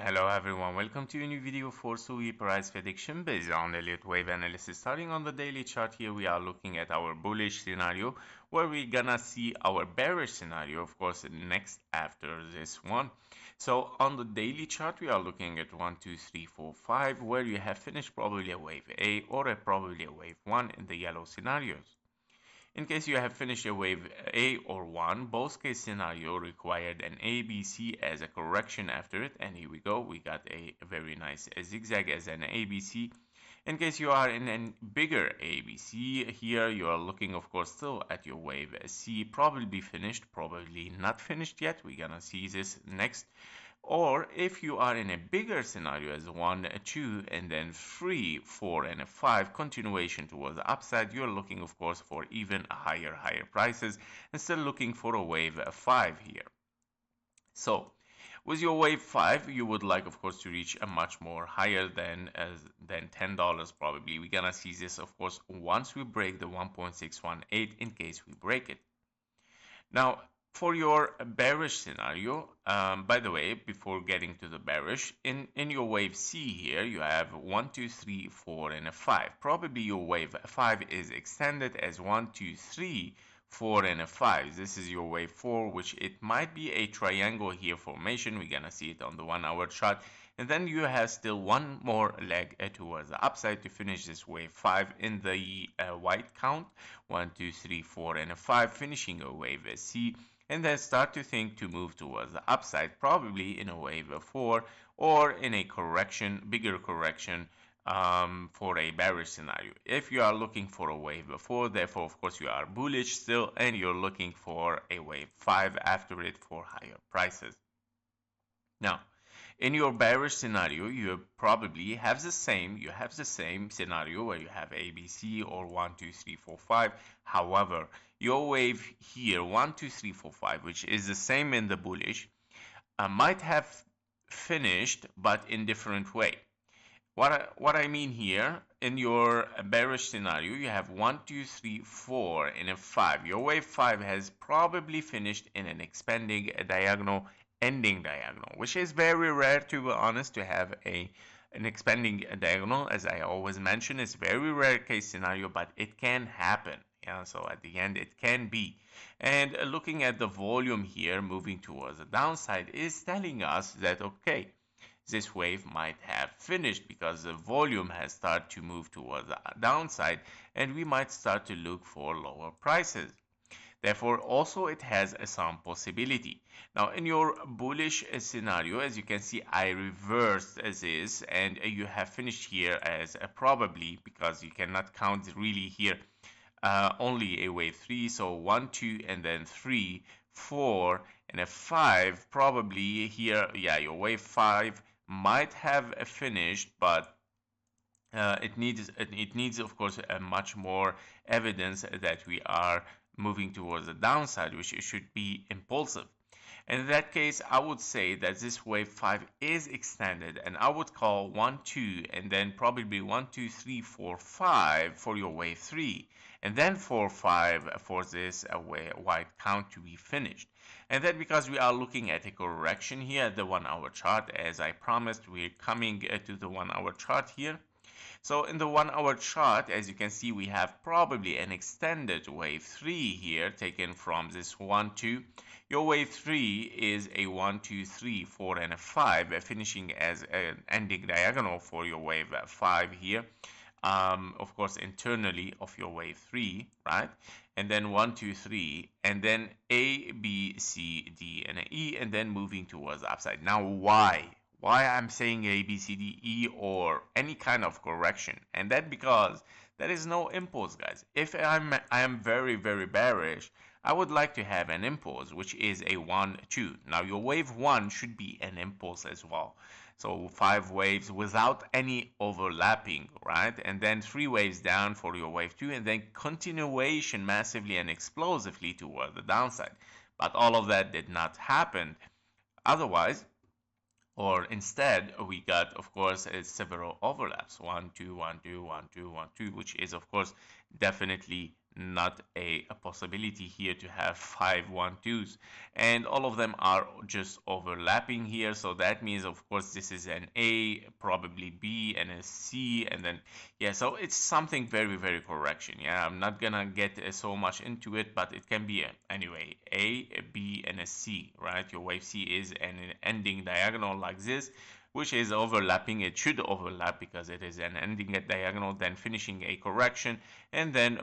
Hello everyone, welcome to a new video for SUI price prediction based on Elliott wave analysis. Starting on the daily chart here, we are looking at our bullish scenario where we're gonna see our bearish scenario, of course, next after this one. So on the daily chart, we are looking at 1, 2, 3, 4, 5, where you have finished probably a wave A or probably a wave 1 in the yellow scenarios. In case you have finished a wave A or 1, both case scenario required an ABC as a correction after it, and here we go, we got a very nice zigzag as an ABC. In case you are in a bigger ABC, here you are looking, of course, still at your wave C, probably finished, probably not finished yet. We're gonna see this next. Or if you are in a bigger scenario as 1, 2, and then 3, 4, and 5, continuation towards the upside, you're looking, of course, for even higher prices and still looking for a wave 5 here. So with your wave 5, you would like, of course, to reach a much more higher than $10 probably. We're gonna see this, of course, once we break the 1.618 in case we break it. Now, for your bearish scenario, by the way, before getting to the bearish, in your wave C here, you have 1, 2, 3, 4, and a 5. Probably your wave 5 is extended as 1, 2, 3, 4, and a 5. This is your wave 4, which it might be a triangle here formation. We're gonna see it on the 1-hour chart. And then you have still one more leg towards the upside to finish this wave 5 in the white count. 1, 2, 3, 4, and a 5, finishing a wave C. And then start to think to move towards the upside, probably in a wave 4 or in a correction, bigger correction for a bearish scenario. If you are looking for a wave 4, therefore, of course, you are bullish still, and you're looking for a wave 5 after it for higher prices. Now, in your bearish scenario, you probably have the same. You have the same scenario where you have ABC or 1, 2, 3, 4, 5. However, your wave here, 1, 2, 3, 4, 5, which is the same in the bullish, might have finished, but in different way. What I mean here, in your bearish scenario, you have 1, 2, 3, 4, and a 5. Your wave 5 has probably finished in an expanding diagonal, ending diagonal, which is very rare, to be honest, to have an expanding diagonal. As I always mention, it's very rare case scenario, but it can happen. Yeah, so at the end it can be. And looking at the volume here moving towards the downside is telling us that, okay, this wave might have finished because the volume has started to move towards the downside, and we might start to look for lower prices. Therefore, also it has some possibility. Now, in your bullish scenario, as you can see, I reversed this, and you have finished here as probably, because you cannot count really here, only a wave 3, so 1, 2, and then 3, 4, and a 5. Probably here, yeah, your wave 5 might have finished, but it needs, of course, a much more evidence that we are moving towards the downside, which should be impulsive. And in that case, I would say that this wave 5 is extended, and I would call 1, 2, and then probably 1, 2, 3, 4, 5 for your wave 3, and then 4, 5 for this white count to be finished. And then because we are looking at a correction here at the 1-hour chart, as I promised, we're coming to the 1-hour chart here. So in the 1-hour chart, as you can see, we have probably an extended wave 3 here taken from this 1, 2. Your wave 3 is a 1, 2, 3, 4, and a 5, finishing as an ending diagonal for your wave 5 here. Of course, internally of your wave 3, right? And then 1, 2, 3, and then A, B, C, D, and E, and then moving towards the upside. Now, why? Why I'm saying A, B, C, D, E, or any kind of correction? And that because there is no impulse, guys. If I am very bearish, I would like to have an impulse, which is a 1, 2. Now your wave 1 should be an impulse as well. So 5 waves without any overlapping, right? And then 3 waves down for your wave 2, and then continuation massively and explosively toward the downside. But all of that did not happen. Otherwise, or instead, we got, of course, several overlaps. 1, 2, 1, 2, 1, 2, 1, 2, which is, of course, definitely not a possibility here to have 5 1 2s, and all of them are just overlapping here. So that means, of course, this is an A, probably B, and a C, and then yeah, so it's something very correction. Yeah, I'm not gonna get so much into it, but it can be anyway A, B, and a C, right? Your wave C is an ending diagonal like this, which is overlapping. It should overlap because it is an ending at diagonal, then finishing a correction, and then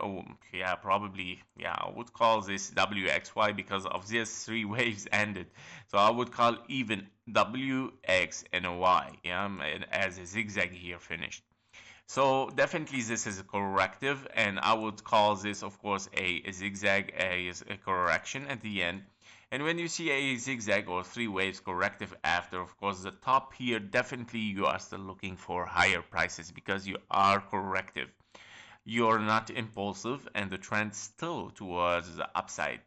yeah, probably, yeah, I would call this WXY because of these three waves ended. So I would call even WX and a Y, yeah, as a zigzag here finished. So definitely this is a corrective, and I would call this, of course, a zigzag, a correction at the end. And when you see a zigzag or three waves corrective after, of course, the top here, definitely you are still looking for higher prices because you are corrective. You're not impulsive, and the trend still towards the upside.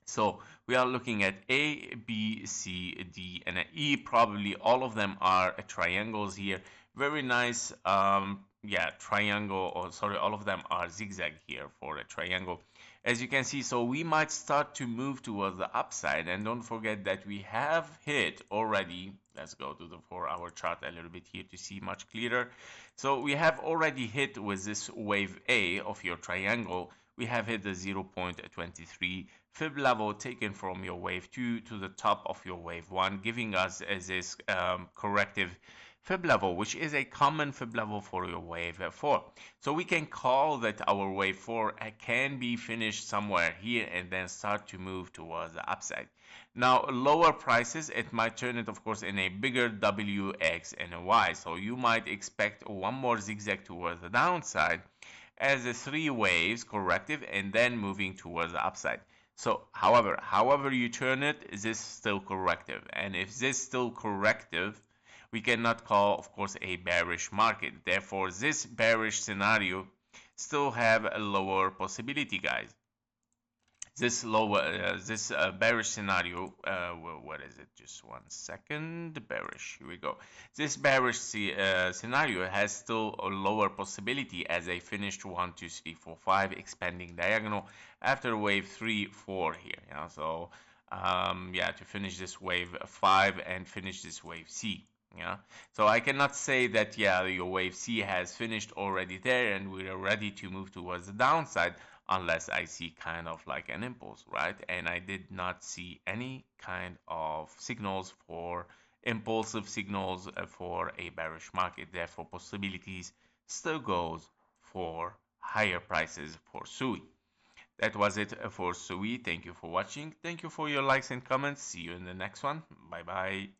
So we are looking at A, B, C, D, and an E. Probably all of them are triangles here. Very nice, yeah, triangle, or sorry, all of them are zigzag here for a triangle. As you can see, so we might start to move towards the upside. And don't forget that we have hit already. Let's go to the 4-hour chart a little bit here to see much clearer. So we have already hit with this wave A of your triangle. We have hit the 0.23 fib level taken from your wave 2 to the top of your wave 1, giving us as this corrective fib level, which is a common fib level for your wave 4. So we can call that our wave 4 can be finished somewhere here and then start to move towards the upside. Now, lower prices, it might turn it, of course, in a bigger W, X, and a Y. So you might expect one more zigzag towards the downside as a three waves corrective and then moving towards the upside. So however you turn it, is this still corrective? And if this still corrective, we cannot call, of course, a bearish market. Therefore, this bearish scenario still have a lower possibility, guys. This bearish scenario, what is it? Just 1 second. Bearish. Here we go. This bearish scenario has still a lower possibility as a finished 1 2 3 4 5 expanding diagonal after wave 3 4 here. Yeah. So yeah, to finish this wave 5 and finish this wave C. Yeah, so I cannot say that, yeah, your wave C has finished already there and we are ready to move towards the downside unless I see kind of like an impulse, right? And I did not see any kind of signals for impulsive signals for a bearish market. Therefore, possibilities still goes for higher prices for SUI. That was it for SUI. Thank you for watching. Thank you for your likes and comments. See you in the next one. Bye bye.